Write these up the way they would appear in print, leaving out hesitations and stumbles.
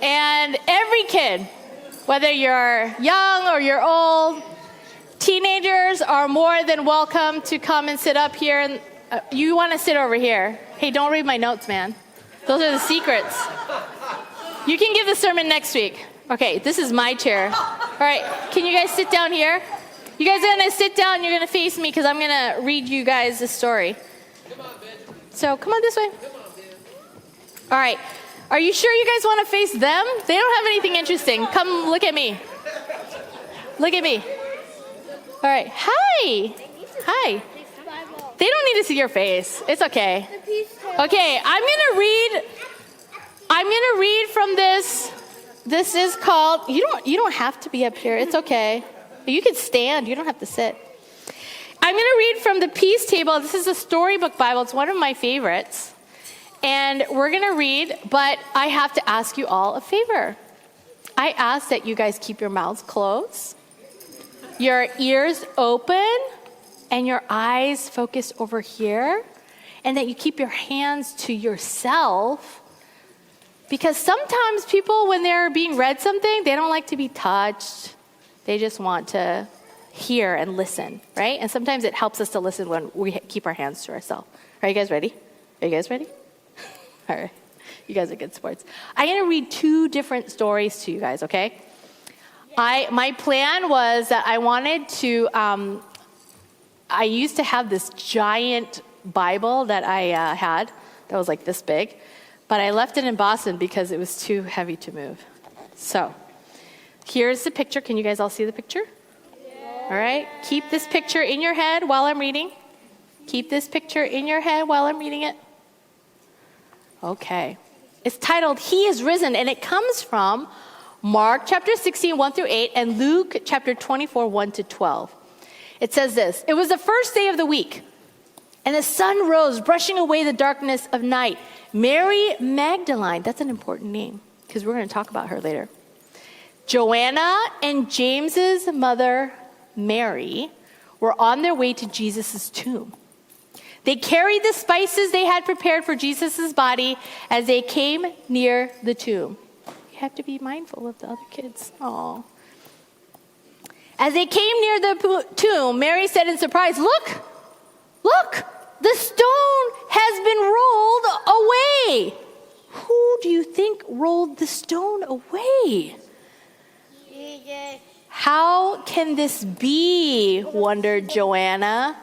And every kid, whether you're young or you're old, teenagers are more than welcome to come and sit up here. And you want to sit over here. Hey, don't read my notes, man. Those are the secrets. You can give the sermon next week. Okay, this is my chair. All right, can you guys sit down here? You guys are going to sit down. You're going to face me because I'm going to read you guys a story. Come on, Ben. So come on this way. Come on, Ben. All right. Are you sure you guys want to face them? They don't have anything interesting. Come look at me. Look at me. All right. Hi. Hi. They don't need to see your face. It's okay. Okay, I'm going to read from this. This is called, you don't have to be up here. It's okay. You can stand. You don't have to sit. I'm going to read from the Peace Table. This is a storybook Bible. It's one of my favorites. And we're going to read, but I have to ask you all a favor. I ask that you guys keep your mouths closed, your ears open, and your eyes focused over here, and that you keep your hands to yourself. Because sometimes people, when they're being read something, they don't like to be touched. They just want to hear and listen, right? And sometimes it helps us to listen when we keep our hands to ourselves. Are you guys ready? Are you guys ready? All right. You guys are good sports. I'm going to read 2 different stories to you guys, okay? My plan was that I wanted to, I used to have this giant Bible that I had that was like this big. But I left it in Boston because it was too heavy to move. So, here's the picture. Can you guys all see the picture? Yeah. All right. Keep this picture in your head while I'm reading. Keep this picture in your head while I'm reading it. Okay. It's titled, He is Risen, and it comes from Mark chapter 16, 1 through 8, and Luke chapter 24, 1 to 12. It says this, It was the first day of the week, and the sun rose, brushing away the darkness of night. Mary Magdalene, that's an important name, because we're going to talk about her later. Joanna and James's mother, Mary, were on their way to Jesus' tomb. They carried the spices they had prepared for Jesus' body as they came near the tomb. You have to be mindful of the other kids. Aww. As they came near the tomb, Mary said in surprise, Look! The stone has been rolled away. Who do you think rolled the stone away? Jesus. How can this be? Wondered Joanna.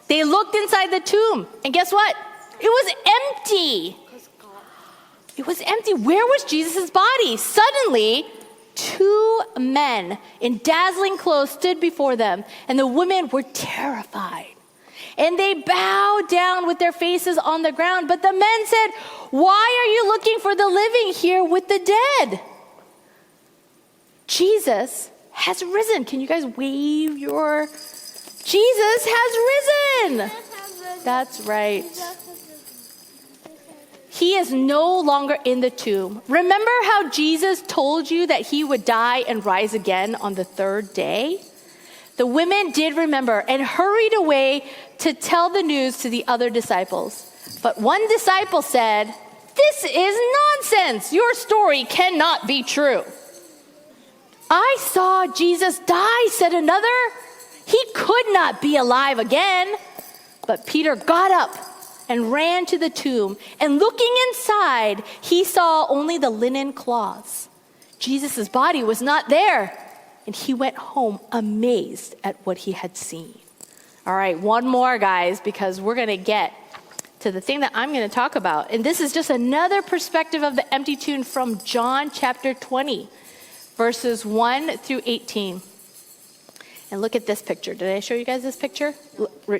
They looked inside the tomb, and guess what? It was empty. It was empty. Where was Jesus' body? Suddenly, 2 men in dazzling clothes stood before them, and the women were terrified. And they bowed down with their faces on the ground. But the men said, Why are you looking for the living here with the dead? Jesus has risen. Can you guys wave your... Jesus has risen. That's right. He is no longer in the tomb. Remember how Jesus told you that he would die and rise again on the 3rd day? The women did remember and hurried away to tell the news to the other disciples. But one disciple said, This is nonsense. Your story cannot be true. I saw Jesus die, said another. He could not be alive again. But Peter got up and ran to the tomb. And looking inside, he saw only the linen cloths. Jesus' body was not there. And he went home amazed at what he had seen. All right, one more, guys, because we're going to get to the thing that I'm going to talk about. And this is just another perspective of the empty tomb from John chapter 20, verses 1 through 18. And look at this picture. Did I show you guys this picture?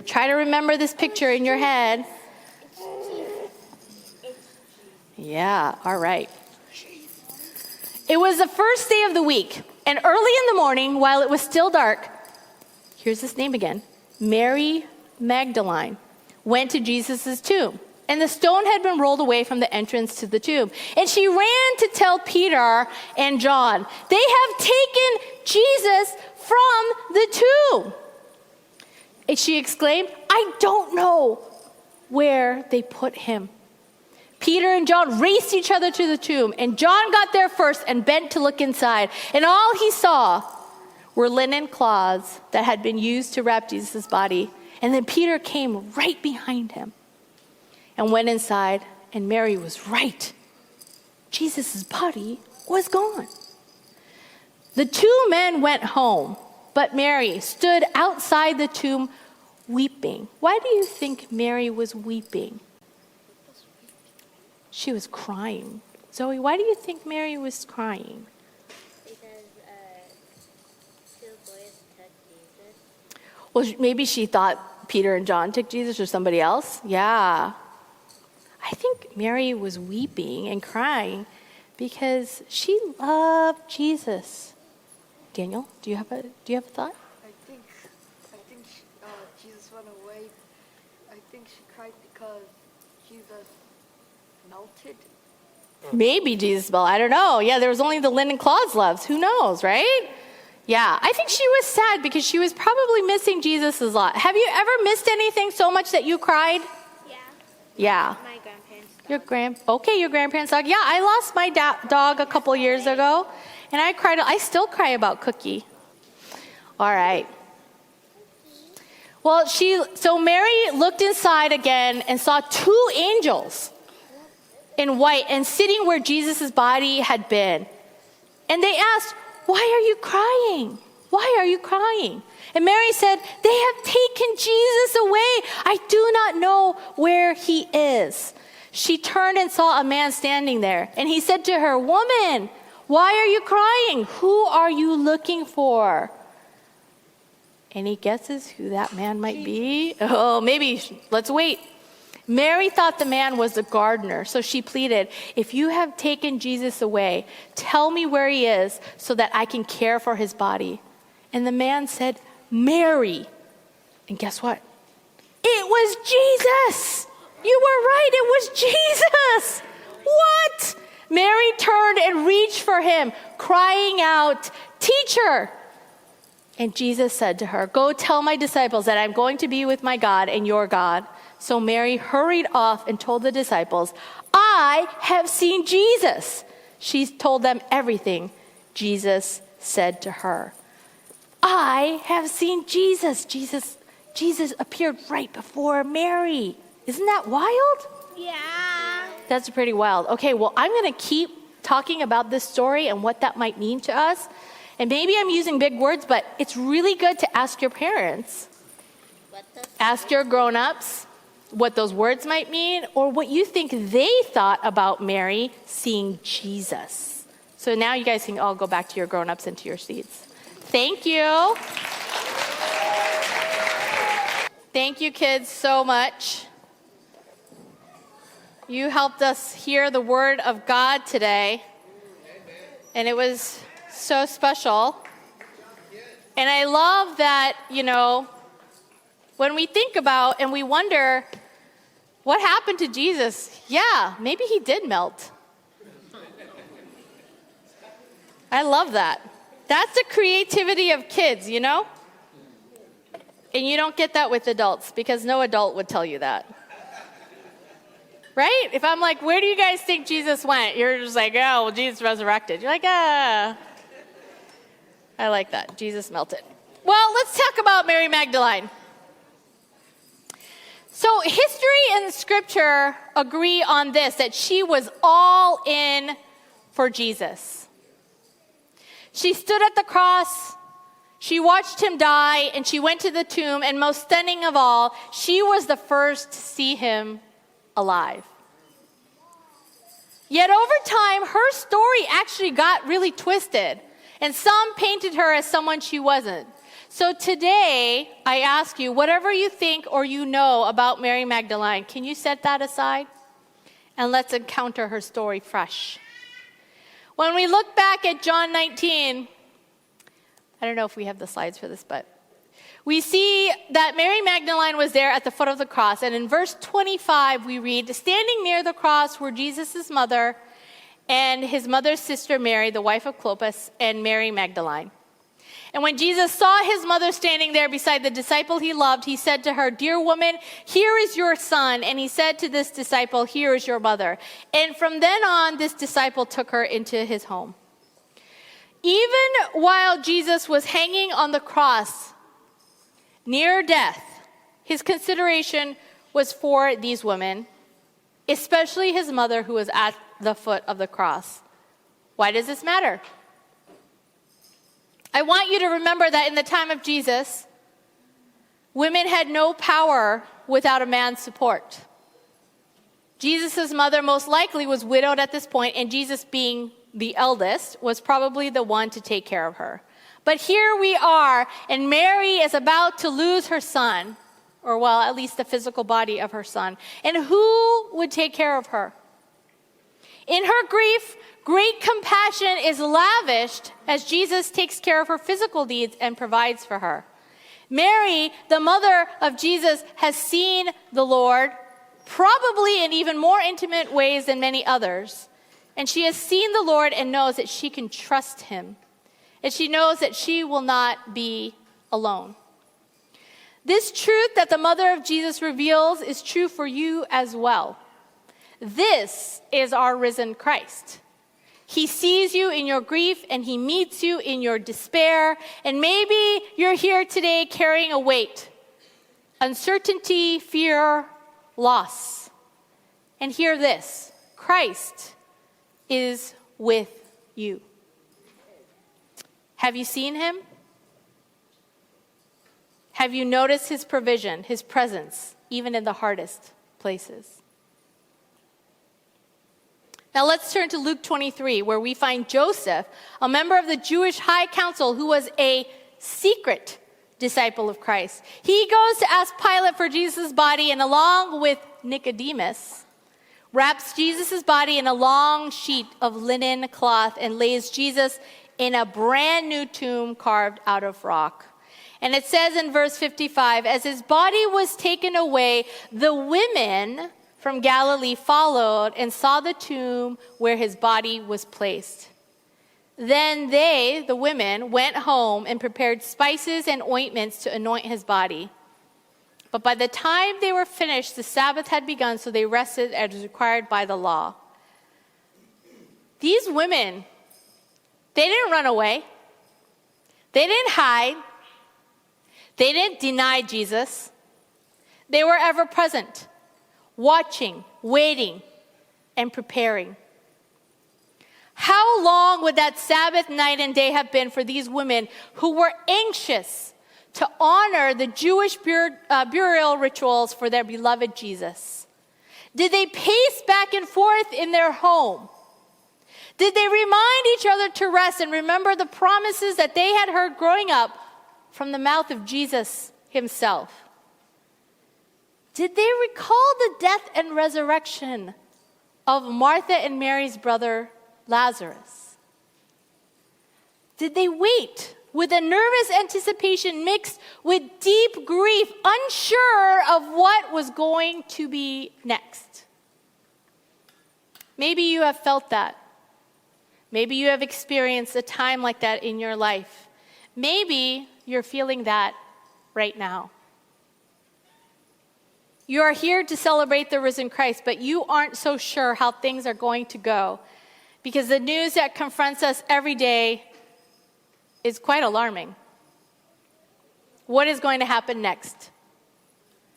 Try to remember this picture in your head. Yeah, all right. It was the first day of the week. And early in the morning, while it was still dark, here's this name again, Mary Magdalene went to Jesus' tomb. And the stone had been rolled away from the entrance to the tomb. And she ran to tell Peter and John, They have taken Jesus from the tomb. And she exclaimed, I don't know where they put him. Peter and John raced each other to the tomb, and John got there first and bent to look inside. And all he saw were linen cloths that had been used to wrap Jesus' body. And then Peter came right behind him and went inside, and Mary was right. Jesus' body was gone. The two men went home, but Mary stood outside the tomb weeping. Why do you think Mary was weeping? She was crying. Zoe, why do you think Mary was crying? Because two boys took Jesus. Well, maybe she thought Peter and John took Jesus or somebody else. Yeah. I think Mary was weeping and crying because she loved Jesus. Daniel, do you have a thought? I think Jesus went away. I think she cried because Jesus melted. Maybe Jesus melted. I don't know. Yeah, there was only the linen cloths left. Who knows, right? Yeah, I think she was sad because she was probably missing Jesus a lot. Have you ever missed anything so much that you cried? Yeah. Yeah. My grandparents. Your grandparents' dog. Yeah, I lost my dog a couple years ago, and I cried. I still cry about Cookie. All right. Well, so Mary looked inside again and saw two angels in white and sitting where Jesus' body had been. And they asked, "Why are you crying? Why are you crying?" And Mary said, "They have taken Jesus away. I do not know where he is." She turned and saw a man standing there. And he said to her, "Woman, why are you crying? Who are you looking for?" Any guesses who that man might be? Oh, maybe. Let's wait. Mary thought the man was the gardener, so she pleaded, "If you have taken Jesus away, tell me where he is so that I can care for his body." And the man said, "Mary." And guess what? It was Jesus. You were right, it was Jesus. What? Mary turned and reached for him, crying out, "Teacher." And Jesus said to her, "Go tell my disciples that I'm going to be with my God and your God." So Mary hurried off and told the disciples, "I have seen Jesus." She told them everything Jesus said to her. I have seen Jesus. Jesus appeared right before Mary. Isn't that wild? Yeah. That's pretty wild. Okay, well, I'm going to keep talking about this story and what that might mean to us. And maybe I'm using big words, but it's really good to ask your parents. Ask your grown-ups what those words might mean or what you think they thought about Mary seeing Jesus. So now you guys can all go back to your grown-ups and to your seats. Thank you. Thank you, kids, so much. You helped us hear the word of God today. And it was so special. And I love that, when we think about and we wonder, what happened to Jesus? Yeah, maybe he did melt. I love that. That's the creativity of kids, And you don't get that with adults because no adult would tell you that. Right? If I'm like, where do you guys think Jesus went? You're just like, oh, well, Jesus resurrected. You're like, I like that. Jesus melted. Well, let's talk about Mary Magdalene. So history and scripture agree on this, that she was all in for Jesus. She stood at the cross, she watched him die, and she went to the tomb, and most stunning of all, she was the first to see him alive. Yet over time, her story actually got really twisted, and some painted her as someone she wasn't. So today, I ask you, whatever you think or you know about Mary Magdalene, can you set that aside? And let's encounter her story fresh. When we look back at John 19, I don't know if we have the slides for this, but we see that Mary Magdalene was there at the foot of the cross. And in verse 25, we read, standing near the cross were Jesus' mother and his mother's sister Mary, the wife of Clopas, and Mary Magdalene. And when Jesus saw his mother standing there beside the disciple he loved, he said to her, "Dear woman, here is your son." And he said to this disciple, "Here is your mother." And from then on, this disciple took her into his home. Even while Jesus was hanging on the cross, near death, his consideration was for these women, especially his mother who was at the foot of the cross. Why does this matter? I want you to remember that in the time of Jesus, women had no power without a man's support. Jesus' mother most likely was widowed at this point, and Jesus, being the eldest, was probably the one to take care of her. But here we are, and Mary is about to lose her son, or well, at least the physical body of her son. And who would take care of her? In her grief, great compassion is lavished as Jesus takes care of her physical needs and provides for her. Mary, the mother of Jesus, has seen the Lord, probably in even more intimate ways than many others. And she has seen the Lord and knows that she can trust him. And she knows that she will not be alone. This truth that the mother of Jesus reveals is true for you as well. This is our risen Christ. He sees you in your grief and he meets you in your despair. And maybe you're here today carrying a weight, uncertainty, fear, loss. And hear this, Christ is with you. Have you seen him? Have you noticed his provision, his presence, even in the hardest places? Now let's turn to Luke 23, where we find Joseph, a member of the Jewish High Council who was a secret disciple of Christ. He goes to ask Pilate for Jesus' body, and along with Nicodemus, wraps Jesus' body in a long sheet of linen cloth and lays Jesus in a brand new tomb carved out of rock. And it says in verse 55, as his body was taken away, the women from Galilee followed and saw the tomb where his body was placed. Then they, the women, went home and prepared spices and ointments to anoint his body. But by the time they were finished, the Sabbath had begun, so they rested as required by the law. These women, they didn't run away. They didn't hide. They didn't deny Jesus. They were ever present, watching, waiting, and preparing. How long would that Sabbath night and day have been for these women who were anxious to honor the Jewish burial rituals for their beloved Jesus? Did they pace back and forth in their home? Did they remind each other to rest and remember the promises that they had heard growing up from the mouth of Jesus himself? Did they recall the death and resurrection of Martha and Mary's brother Lazarus? Did they wait with a nervous anticipation mixed with deep grief, unsure of what was going to be next? Maybe you have felt that. Maybe you have experienced a time like that in your life. Maybe you're feeling that right now. You are here to celebrate the risen Christ, but you aren't so sure how things are going to go because the news that confronts us every day is quite alarming. What is going to happen next?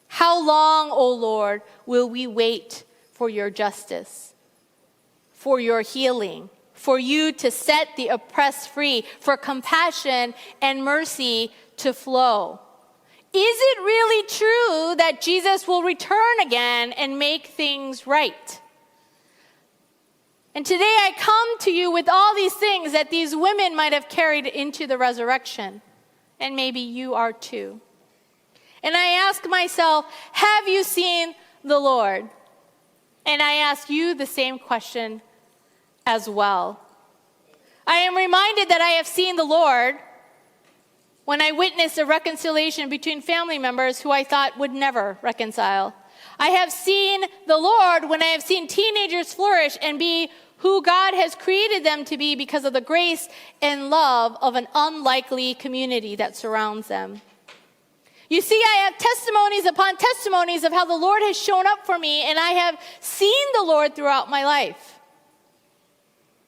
How long, O Lord, will we wait for your justice, for your healing, for you to set the oppressed free, for compassion and mercy to flow? Is it really true that Jesus will return again and make things right? And today I come to you with all these things that these women might have carried into the resurrection. And maybe you are too. And I ask myself, have you seen the Lord? And I ask you the same question as well. I am reminded that I have seen the Lord when I witnessed a reconciliation between family members who I thought would never reconcile. I have seen the Lord when I have seen teenagers flourish and be who God has created them to be because of the grace and love of an unlikely community that surrounds them. You see, I have testimonies upon testimonies of how the Lord has shown up for me, and I have seen the Lord throughout my life.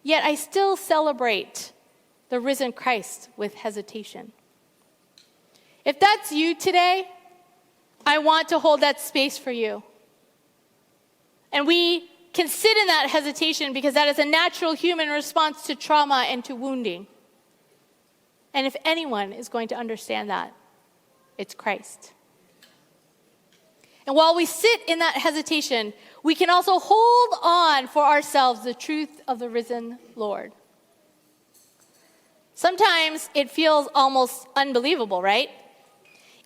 Yet I still celebrate the risen Christ with hesitation. If that's you today, I want to hold that space for you. And we can sit in that hesitation because that is a natural human response to trauma and to wounding. And if anyone is going to understand that, it's Christ. And while we sit in that hesitation, we can also hold on for ourselves the truth of the risen Lord. Sometimes it feels almost unbelievable, right?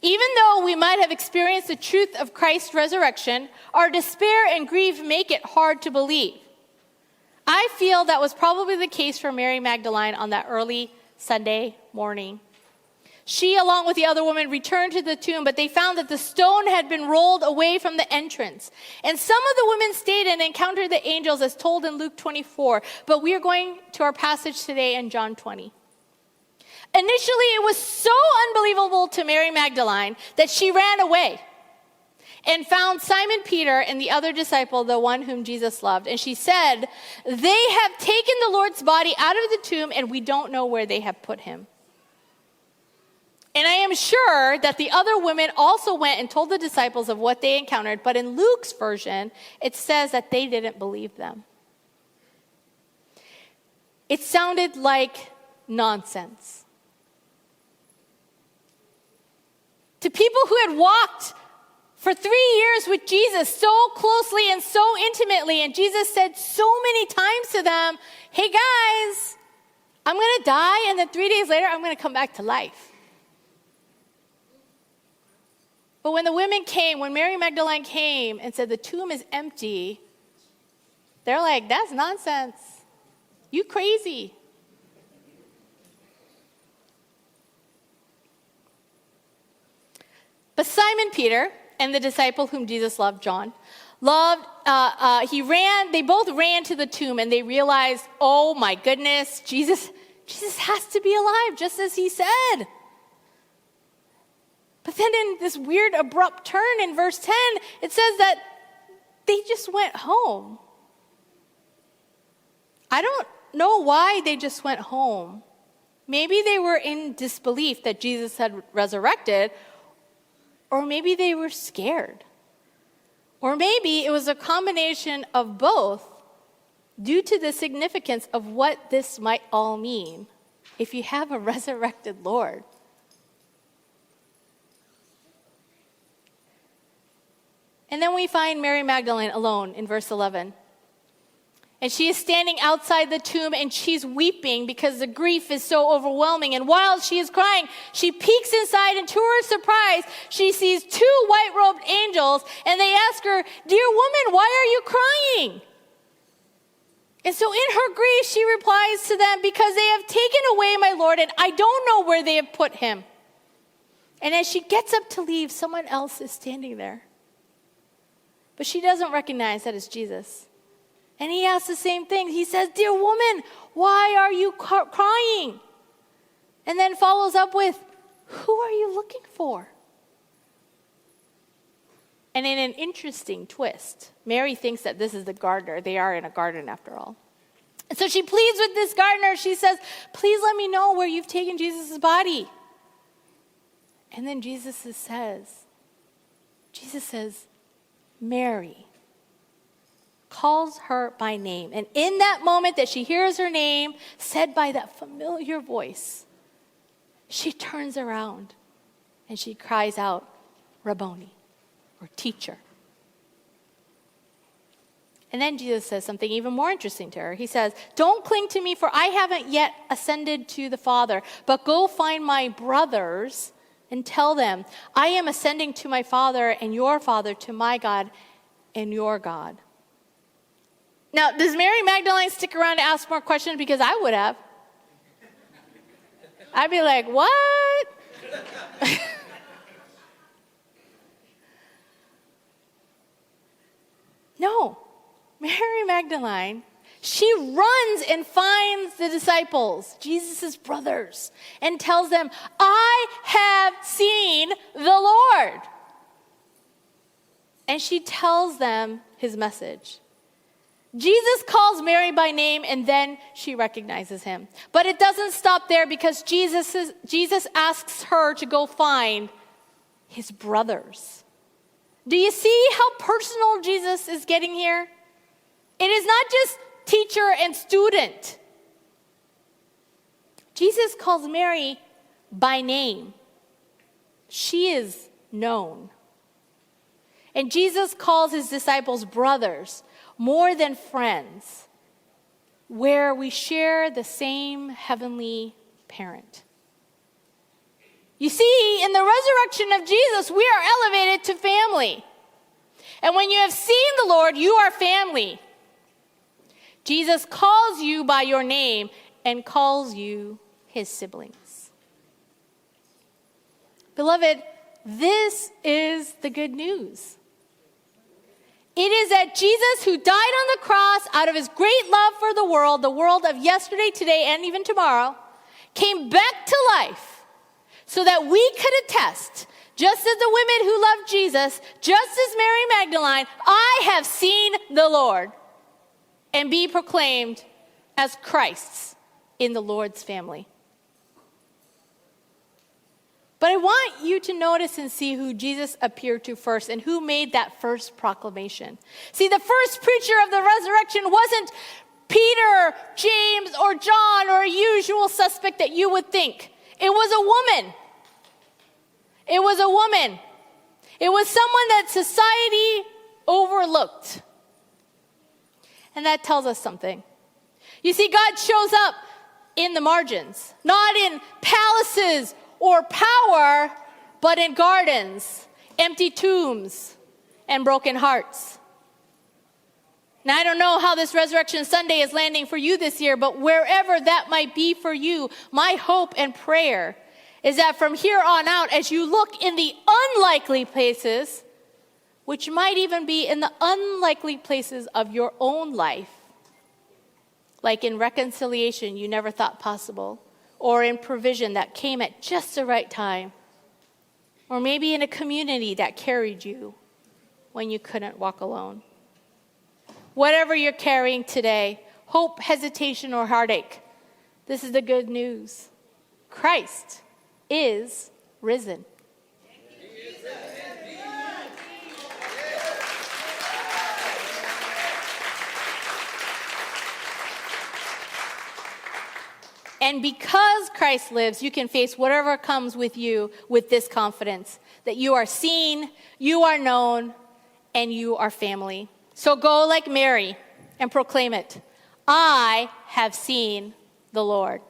Even though we might have experienced the truth of Christ's resurrection, our despair and grief make it hard to believe. I feel that was probably the case for Mary Magdalene on that early Sunday morning. She, along with the other woman, returned to the tomb, but they found that the stone had been rolled away from the entrance. And some of the women stayed and encountered the angels as told in Luke 24. But we are going to our passage today in John 20. Initially, it was so unbelievable to Mary Magdalene that she ran away and found Simon Peter and the other disciple, the one whom Jesus loved. And she said, "They have taken the Lord's body out of the tomb, and we don't know where they have put him." And I am sure that the other women also went and told the disciples of what they encountered, but in Luke's version, it says that they didn't believe them. It sounded like nonsense. To people who had walked for 3 years with Jesus so closely and so intimately, and Jesus said so many times to them, "Hey guys, I'm going to die, and then 3 days later, I'm going to come back to life." But when the women came, when Mary Magdalene came and said the tomb is empty, they're like, "That's nonsense. You crazy." But Simon Peter and the disciple whom Jesus loved, John, they both ran to the tomb, and they realized, oh my goodness, Jesus has to be alive, just as he said. But then in this weird abrupt turn in verse 10, it says that they just went home. I don't know why they just went home. Maybe they were in disbelief that Jesus had resurrected, or maybe they were scared. Or maybe it was a combination of both due to the significance of what this might all mean if you have a resurrected Lord. And then we find Mary Magdalene alone in verse 11. And she is standing outside the tomb, and she's weeping because the grief is so overwhelming. And while she is crying, she peeks inside, and to her surprise, she sees 2 white-robed angels, and they ask her, "Dear woman, why are you crying?" And so in her grief, she replies to them, "Because they have taken away my Lord, and I don't know where they have put him." And as she gets up to leave, someone else is standing there. But she doesn't recognize that it's Jesus. And he asks the same thing. He says, "Dear woman, why are you crying?" And then follows up with, "Who are you looking for?" And in an interesting twist, Mary thinks that this is the gardener. They are in a garden after all. And so she pleads with this gardener. She says, "Please let me know where you've taken Jesus' body." And then Jesus says, "Mary," calls her by name. And in that moment that she hears her name said by that familiar voice, she turns around and she cries out, "Rabboni," or teacher. And then Jesus says something even more interesting to her. He says, "Don't cling to me, for I haven't yet ascended to the Father, but go find my brothers and tell them, I am ascending to my Father and your Father, to my God and your God." Now, does Mary Magdalene stick around to ask more questions? Because I would have. I'd be like, "What?" No. Mary Magdalene, She runs and finds the disciples, Jesus' brothers, and tells them, I have seen the Lord. And she tells them his message. Jesus calls Mary by name, and then she recognizes him. But it doesn't stop there, because Jesus asks her to go find his brothers. Do you see how personal Jesus is getting here? It is not just teacher and student. Jesus calls Mary by name. She is known. And Jesus calls his disciples brothers, more than friends, where we share the same heavenly parent. You see, in the resurrection of Jesus, we are elevated to family. And when you have seen the Lord, you are family. Jesus calls you by your name and calls you his siblings. Beloved, this is the good news. It is that Jesus, who died on the cross out of his great love for the world of yesterday, today, and even tomorrow, came back to life so that we could attest, just as the women who loved Jesus, just as Mary Magdalene, I have seen the Lord, and be proclaimed as Christ's in the Lord's family. But I want you to notice and see who Jesus appeared to first and who made that first proclamation. See, the first preacher of the resurrection wasn't Peter, James, or John, or a usual suspect that you would think. It was a woman. It was a woman. It was someone that society overlooked. And that tells us something. You see, God shows up in the margins, not in palaces or power, but in gardens, empty tombs, and broken hearts. Now, I don't know how this Resurrection Sunday is landing for you this year, but wherever that might be for you, my hope and prayer is that from here on out, as you look in the unlikely places, which might even be in the unlikely places of your own life, like in reconciliation you never thought possible, or in provision that came at just the right time, or maybe in a community that carried you when you couldn't walk alone. Whatever you're carrying today, hope, hesitation, or heartache, this is the good news. Christ is risen. And because Christ lives, you can face whatever comes with you with this confidence that you are seen, you are known, and you are family. So go like Mary and proclaim it. I have seen the Lord.